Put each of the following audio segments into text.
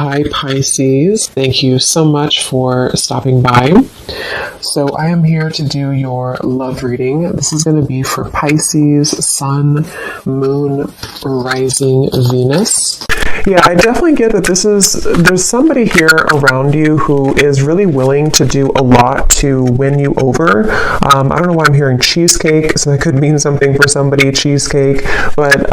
Hi Pisces, thank you so much for stopping by. So I am here to do your love reading. This is going to be for Pisces, Sun, Moon, Rising, Venus. Yeah, I definitely get that there's somebody here around you who is really willing to do a lot to win you over. I don't know why I'm hearing cheesecake, so that could mean something for somebody, cheesecake, but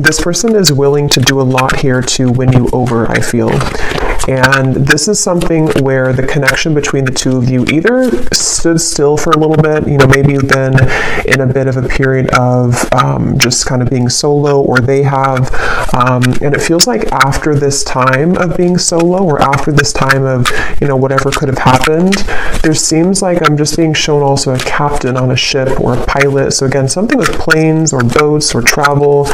this person is willing to do a lot here to win you over, I feel. And this is something where the connection between the two of you either stood still for a little bit, maybe you've been in a bit of a period of just kind of being solo, or they have, and it feels like after this time of being solo, or after this time of, whatever could have happened, there seems like I'm just being shown also a captain on a ship or a pilot. So again, something with planes or boats or travel,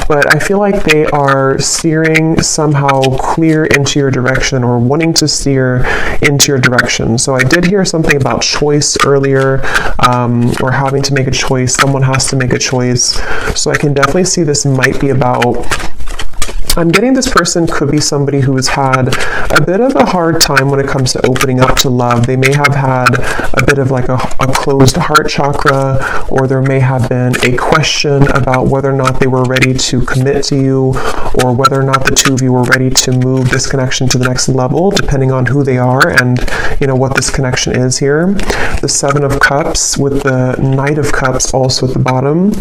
but I feel like they are steering somehow clear into your direction, or wanting to steer into your direction. So I did hear something about choice earlier, or having to make a choice. Someone has to make a choice. So I can definitely see this might be about, I'm getting this person could be somebody who has had a bit of a hard time when it comes to opening up to love. They may have had a bit of like a closed heart chakra, or there may have been a question about whether or not they were ready to commit to you, or whether or not the two of you were ready to move this connection to the next level, depending on who they are and what this connection is here. The Seven of Cups with the Knight of Cups also at the bottom.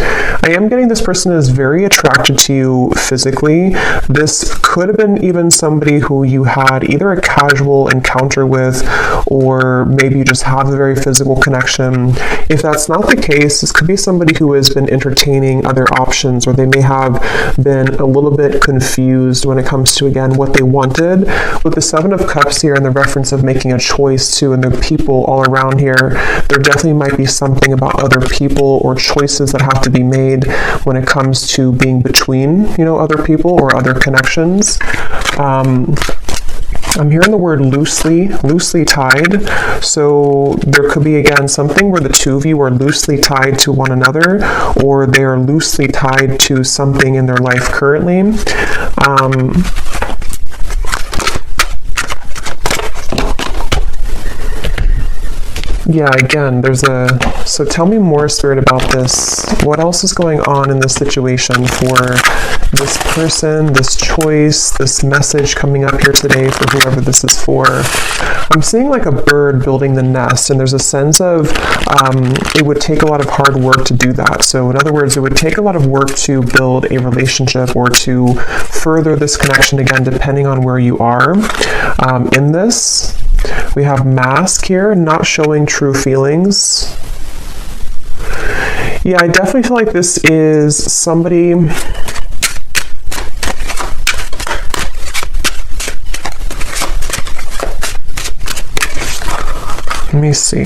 I am getting this person is very attracted to you physically. This could have been even somebody who you had either a casual encounter with, or maybe you just have a very physical connection. If that's not the case, this could be somebody who has been entertaining other options, or they may have been a little bit confused when it comes to, again, what they wanted. With the Seven of Cups here and the reference of making a choice too, and the people all around here, there definitely might be something about other people or choices that have to be made when it comes to being between, other people or other connections. I'm hearing the word loosely tied. So there could be, again, something where the two of you are loosely tied to one another, or they are loosely tied to something in their life currently. Yeah, again, so tell me more, Spirit, about this. What else is going on in this situation for this person, this choice, this message coming up here today for whoever this is for? I'm seeing like a bird building the nest, and there's a sense of it would take a lot of hard work to do that. So in other words, it would take a lot of work to build a relationship or to further this connection, again, depending on where you are in this. We have Mask here, not showing true feelings. Yeah, I definitely feel like this is somebody... Let me see.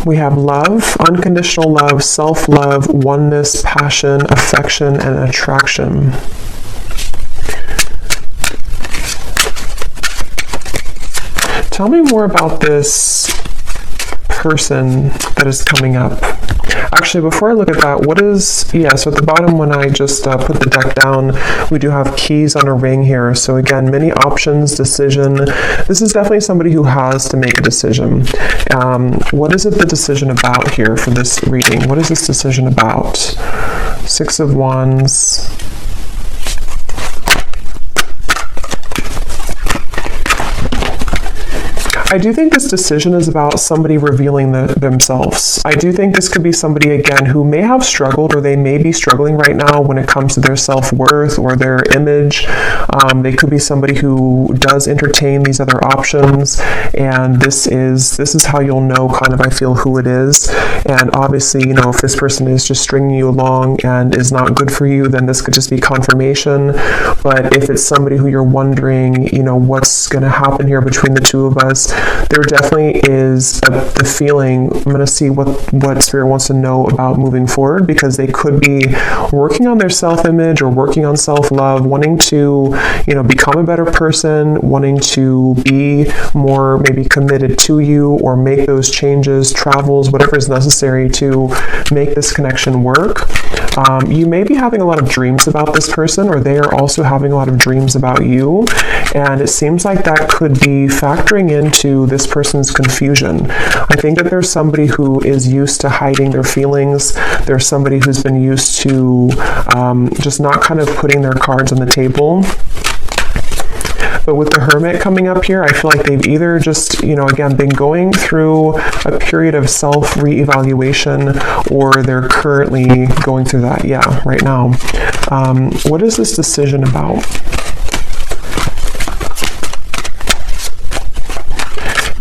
We have love, unconditional love, self-love, oneness, passion, affection, and attraction. Tell me more about this person that is coming up. Actually, before I look at that, so at the bottom when I just put the deck down, we do have keys on a ring here. So again, many options, decision. This is definitely somebody who has to make a decision. What is it the decision about here for this reading? What is this decision about? Six of Wands. I do think this decision is about somebody revealing themselves. I do think this could be somebody, again, who may have struggled, or they may be struggling right now when it comes to their self-worth or their image. They could be somebody who does entertain these other options, and this is how you'll know, kind of, I feel, who it is. And obviously, if this person is just stringing you along and is not good for you, then this could just be confirmation. But if it's somebody who you're wondering, what's going to happen here between the two of us, there definitely is the feeling. I'm going to see what Spirit wants to know about moving forward, because they could be working on their self-image or working on self-love, wanting to, become a better person, wanting to be more maybe committed to you, or make those changes, travels, whatever is necessary to make this connection work. You may be having a lot of dreams about this person, or they are also having a lot of dreams about you, and it seems like that could be factoring into this person's confusion. I think that there's somebody who is used to hiding their feelings. There's somebody who's been used to just not kind of putting their cards on the table. But with the Hermit coming up here, I feel like they've either just, again, been going through a period of self-reevaluation, or they're currently going through that, right now. What is this decision about?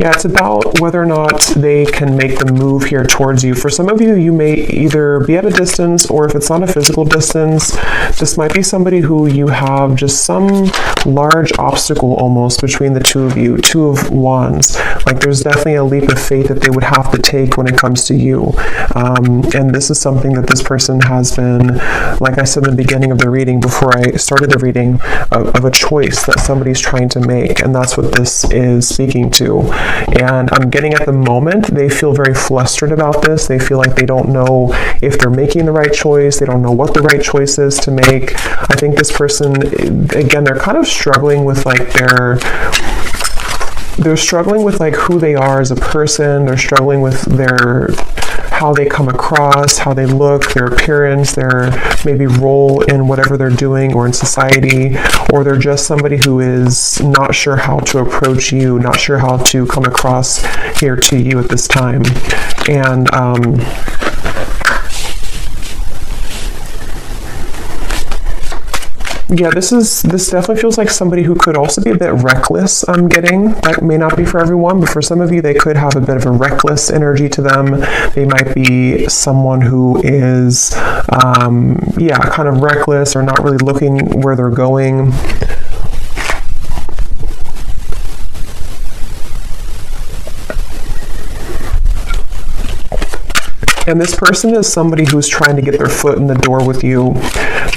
Yeah, it's about whether or not they can make the move here towards you. For some of you, you may either be at a distance, or if it's not a physical distance, this might be somebody who you have just some large obstacle almost between the two of you, Two of Wands. Like there's definitely a leap of faith that they would have to take when it comes to you. And this is something that this person has been, like I said in the beginning of the reading, before I started the reading, of a choice that somebody's trying to make. And that's what this is speaking to. And I'm getting at the moment, they feel very flustered about this. They feel like they don't know if they're making the right choice. They don't know what the right choice is to make. I think this person, again, they're kind of struggling with they're struggling with who they are as a person. They're struggling with how they come across, how they look, their appearance, their maybe role in whatever they're doing or in society, or they're just somebody who is not sure how to approach you, not sure how to come across here to you at this time. And yeah, this definitely feels like somebody who could also be a bit reckless, I'm getting. That may not be for everyone, but for some of you, they could have a bit of a reckless energy to them. They might be someone who is, kind of reckless, or not really looking where they're going. And this person is somebody who's trying to get their foot in the door with you.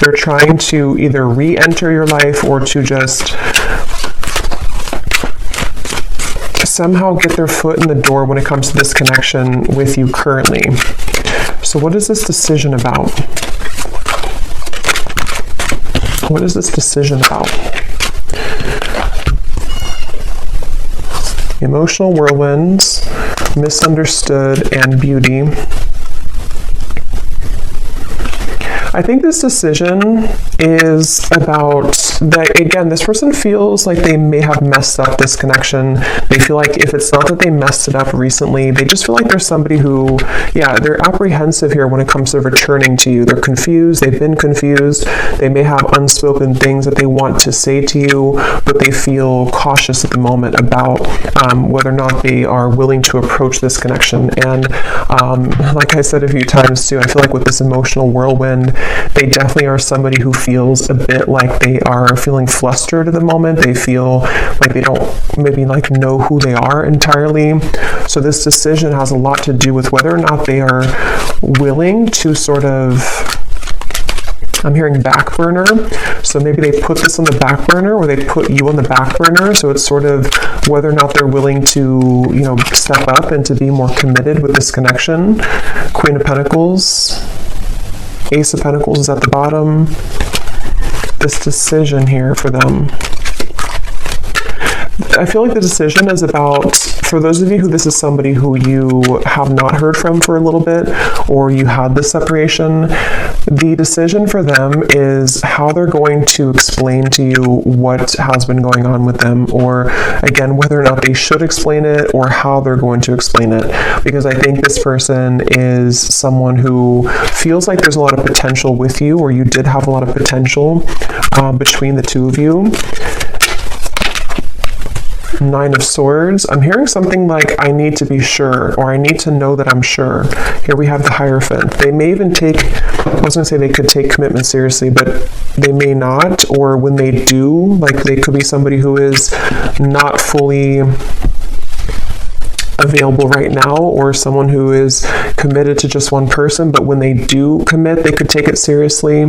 They're trying to either re-enter your life, or to just somehow get their foot in the door when it comes to this connection with you currently. So what is this decision about? What is this decision about? Emotional whirlwinds, misunderstood, and beauty. I think this decision is about that, again, this person feels like they may have messed up this connection. They feel like if it's not that they messed it up recently, they just feel like there's somebody who, they're apprehensive here when it comes to returning to you. They're confused. They've been confused. They may have unspoken things that they want to say to you, but they feel cautious at the moment about whether or not they are willing to approach this connection. And like I said a few times too, I feel like with this emotional whirlwind, they definitely are somebody who feels a bit like they are feeling flustered at the moment. They feel like they don't maybe know who they are entirely. So this decision has a lot to do with whether or not they are willing to sort of, I'm hearing back burner. So maybe they put this on the back burner, or they put you on the back burner. So it's sort of whether or not they're willing to, step up and to be more committed with this connection. Queen of Pentacles. Ace of Pentacles is at the bottom. This decision here for them. I feel like the decision is about, for those of you who this is somebody who you have not heard from for a little bit, or you had this separation, the decision for them is how they're going to explain to you what has been going on with them, or again, whether or not they should explain it, or how they're going to explain it. Because I think this person is someone who feels like there's a lot of potential with you, or you did have a lot of potential between the two of you. Nine of Swords. I'm hearing something like, I need to be sure, or I need to know that I'm sure. Here we have the Hierophant. They may even take, I was going to say they could take commitment seriously, but they may not, or when they do, they could be somebody who is not fully available right now, or someone who is committed to just one person, but when they do commit, they could take it seriously.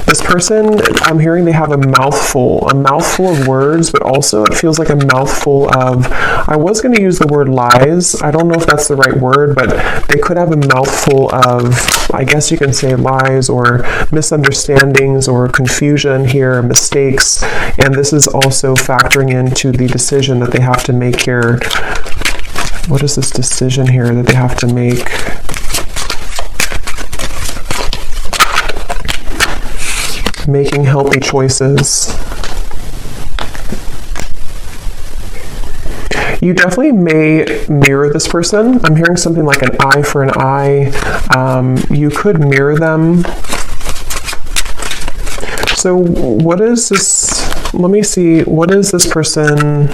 This person, I'm hearing they have a mouthful of words, but also it feels like a mouthful of, I was going to use the word lies. I don't know if that's the right word, but they could have a mouthful of, I guess you can say lies or misunderstandings or confusion here, mistakes. And this is also factoring into the decision that they have to make here. What is this decision here that they have to make? Making healthy choices. You definitely may mirror this person. I'm hearing something like an eye for an eye. You could mirror them. So what is this? Let me see. What is this person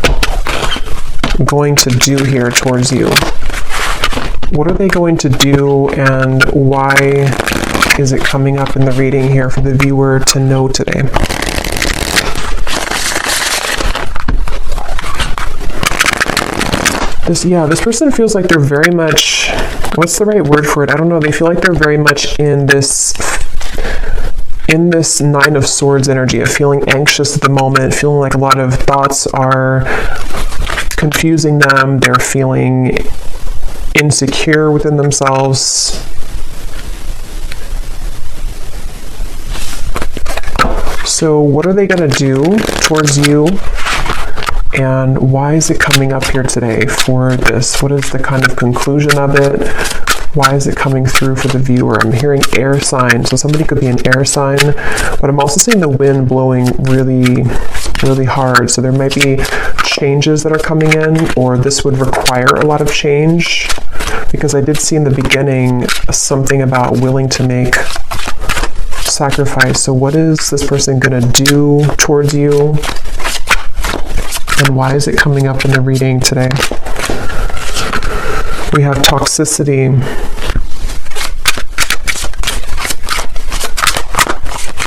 going to do here towards you? What are they going to do, and why is it coming up in the reading here for the viewer to know today? This person feels like they're very much, what's the right word for it? I don't know. They feel like they're very much in this Nine of Swords energy of feeling anxious at the moment, feeling like a lot of thoughts are confusing them. They're feeling insecure within themselves. So what are they going to do towards you? And why is it coming up here today for this? What is the kind of conclusion of it? Why is it coming through for the viewer? I'm hearing air sign. So somebody could be an air sign, but I'm also seeing the wind blowing really, really hard. So there might be changes that are coming in, or this would require a lot of change, because I did see in the beginning something about willing to make sacrifice. So what is this person going to do towards you? And why is it coming up in the reading today? We have toxicity.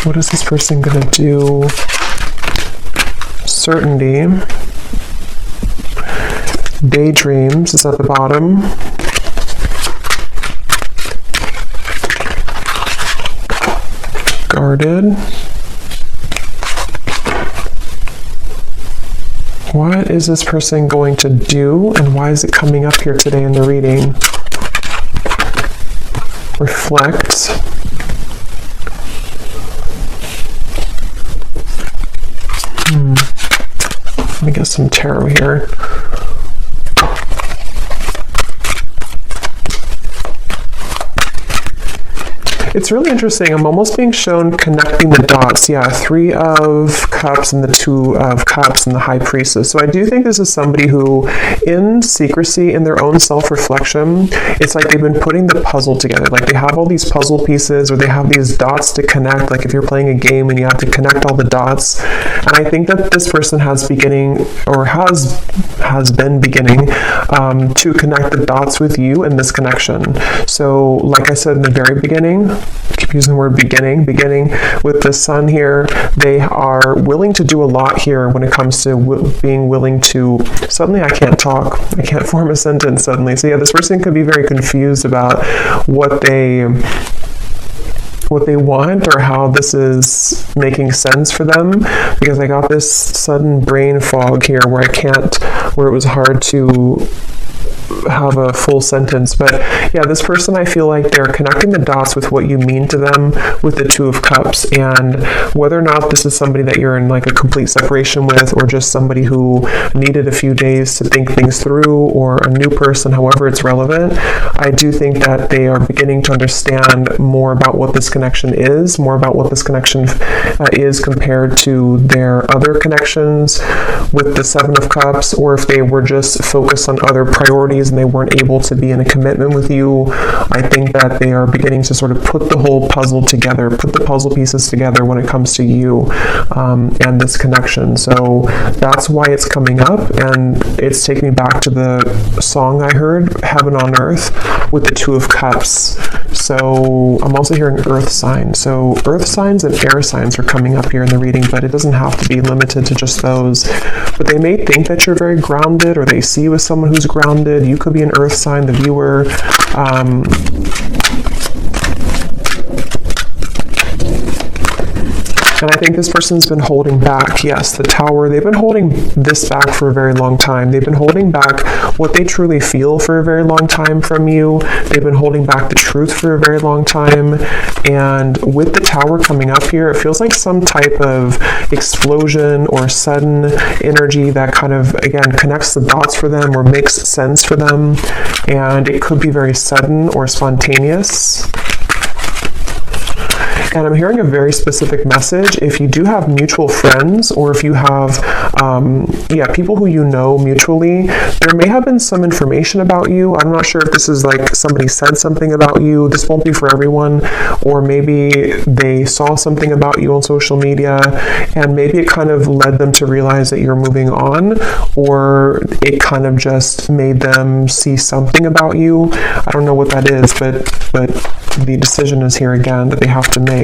What is this person going to do? Certainty. Daydreams is at the bottom. Guarded. What is this person going to do, and why is it coming up here today in the reading? Reflect. Let me get some tarot here. It's really interesting. I'm almost being shown connecting the dots. Yeah, 3 of Cups and the 2 of Cups and the High Priestess. So I do think this is somebody who, in secrecy, in their own self-reflection, it's like they've been putting the puzzle together. Like they have all these puzzle pieces, or they have these dots to connect. Like if you're playing a game and you have to connect all the dots. And I think that this person has beginning, or has been beginning, to connect the dots with you in this connection. So like I said in the very beginning, I keep using the word beginning with the sun here, they are willing to do a lot here when it comes to being willing to, suddenly I can't talk, I can't form a sentence suddenly. So yeah, this person could be very confused about what they want, or how this is making sense for them, because I got this sudden brain fog here where it was hard to have a full sentence. But yeah, this person, I feel like they're connecting the dots with what you mean to them with the 2 of Cups, and whether or not this is somebody that you're in like a complete separation with, or just somebody who needed a few days to think things through, or a new person, however it's relevant, I do think that they are beginning to understand more about what this connection is, more about what this connection is compared to their other connections with the 7 of Cups, or if they were just focused on other priorities and they weren't able to be in a commitment with you. I think that they are beginning to sort of put the whole puzzle together, put the puzzle pieces together when it comes to you and this connection. So that's why it's coming up, and it's taking me back to the song I heard, Heaven on Earth, with the 2 of Cups. So I'm also hearing earth signs. So earth signs and air signs are coming up here in the reading, but it doesn't have to be limited to just those. But they may think that you're very grounded, or they see you as someone who's grounded. You could be an earth sign, the viewer. And I think this person's been holding back. Yes, the Tower, they've been holding this back for a very long time. They've been holding back what they truly feel for a very long time from you. They've been holding back the truth for a very long time. And with the Tower coming up here, it feels like some type of explosion or sudden energy that kind of, again, connects the dots for them or makes sense for them. And it could be very sudden or spontaneous. And I'm hearing a very specific message. If you do have mutual friends, or if you have, people who you know mutually, there may have been some information about you. I'm not sure if this is like somebody said something about you. This won't be for everyone. Or maybe they saw something about you on social media, and maybe it kind of led them to realize that you're moving on, or it kind of just made them see something about you. I don't know what that is, but the decision is here again that they have to make.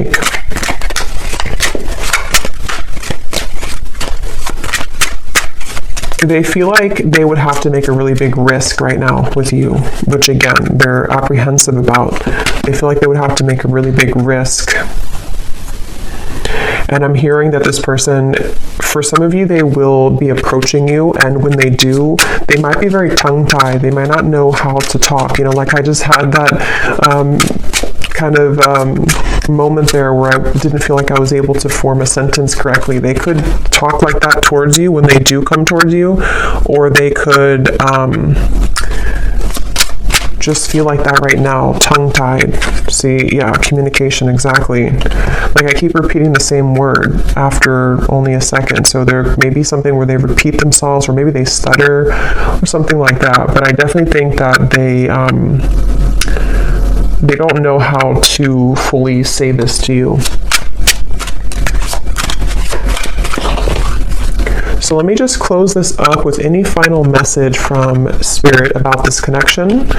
They feel like they would have to make a really big risk right now with you, which again, they're apprehensive about. They feel like they would have to make a really big risk. And I'm hearing that this person, for some of you, they will be approaching you, and when they do, they might be very tongue-tied. They might not know how to talk. Like I just had that kind of moment there where I didn't feel like I was able to form a sentence correctly. They could talk like that towards you when they do come towards you, or they could just feel like that right now, tongue-tied. See, yeah, communication, exactly. Like I keep repeating the same word after only a second. So there may be something where they repeat themselves, or maybe they stutter or something like that. But I definitely think that they don't know how to fully say this to you. So let me just close this up with any final message from Spirit about this connection,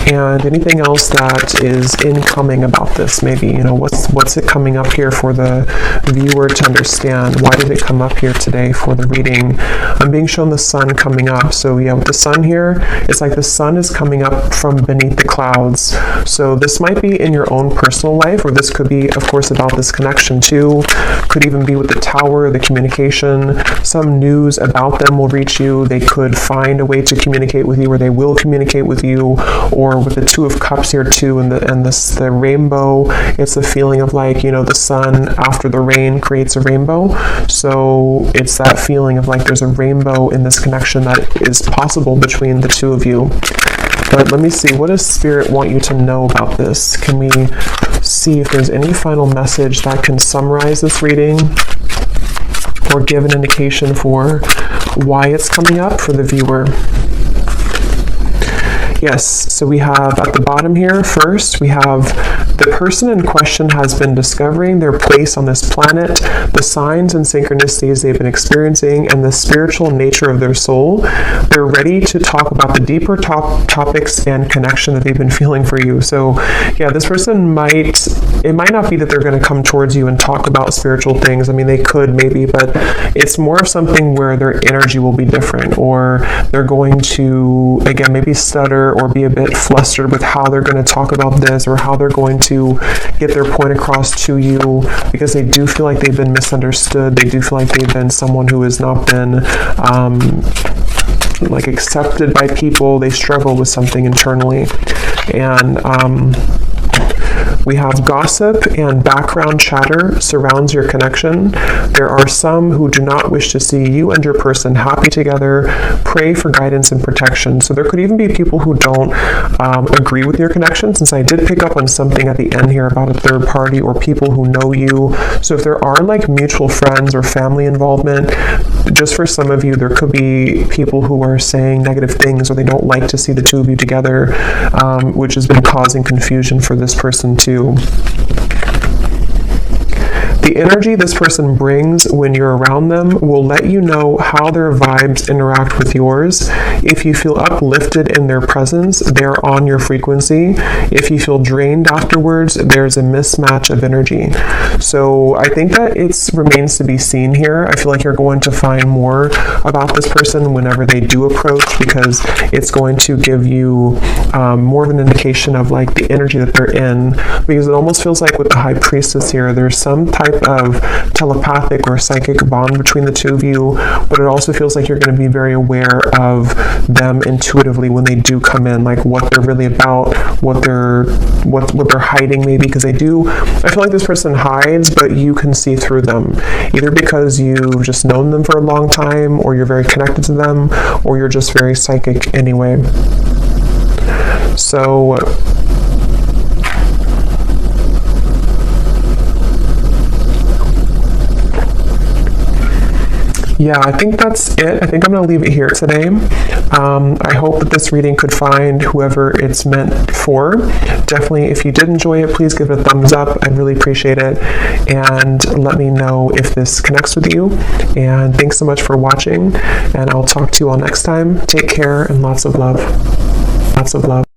and anything else that is incoming about this. Maybe, what's it coming up here for the viewer to understand? Why did it come up here today for the reading? I'm being shown the sun coming up. So yeah, with the sun here, it's like the sun is coming up from beneath the clouds. So this might be in your own personal life, or this could be, of course, about this connection too. Could even be with the Tower, the communication. Some news about them will reach you. They could find a way to communicate with you, or they will communicate with you. Or with the Two of Cups here too, and the rainbow, it's a feeling of like, the sun after the rain creates a rainbow. So it's that feeling of like there's a rainbow in this connection that is possible between the two of you. But let me see, what does Spirit want you to know about this? Can we see if there's any final message that can summarize this reading, or give an indication for why it's coming up for the viewer? Yes, so we have at the bottom here, first, we have the person in question has been discovering their place on this planet, the signs and synchronicities they've been experiencing, and the spiritual nature of their soul. They're ready to talk about the deeper topics and connection that they've been feeling for you. So, yeah, this person it might not be that they're going to come towards you and talk about spiritual things. I mean, they could maybe, but it's more of something where their energy will be different, or they're going to, again, maybe stutter or be a bit flustered with how they're going to talk about this, or how they're going to get their point across to you, because they do feel like they've been misunderstood. They do feel like they've been someone who has not been accepted by people. They struggle with something internally. And we have gossip and background chatter surrounds your connection. There are some who do not wish to see you and your person happy together. Pray for guidance and protection. So there could even be people who don't agree with your connection, since I did pick up on something at the end here about a third party or people who know you. So if there are like mutual friends or family involvement, just for some of you, there could be people who are saying negative things, or they don't like to see the two of you together, which has been causing confusion for this person too. The energy this person brings when you're around them will let you know how their vibes interact with yours. If you feel uplifted in their presence, they're on your frequency. If you feel drained afterwards, there's a mismatch of energy. So I think that it remains to be seen here. I feel like you're going to find more about this person whenever they do approach, because it's going to give you more of an indication of like the energy that they're in, because it almost feels like with the High Priestess here, there's some type of telepathic or psychic bond between the two of you, but it also feels like you're going to be very aware of them intuitively when they do come in, like what they're really about, what they're hiding maybe, because I feel like this person hides, but you can see through them, either because you've just known them for a long time, or you're very connected to them, or you're just very psychic anyway. So yeah, I think that's it. I think I'm going to leave it here today. I hope that this reading could find whoever it's meant for. Definitely, if you did enjoy it, please give it a thumbs up. I'd really appreciate it. And let me know if this connects with you. And thanks so much for watching. And I'll talk to you all next time. Take care and lots of love. Lots of love.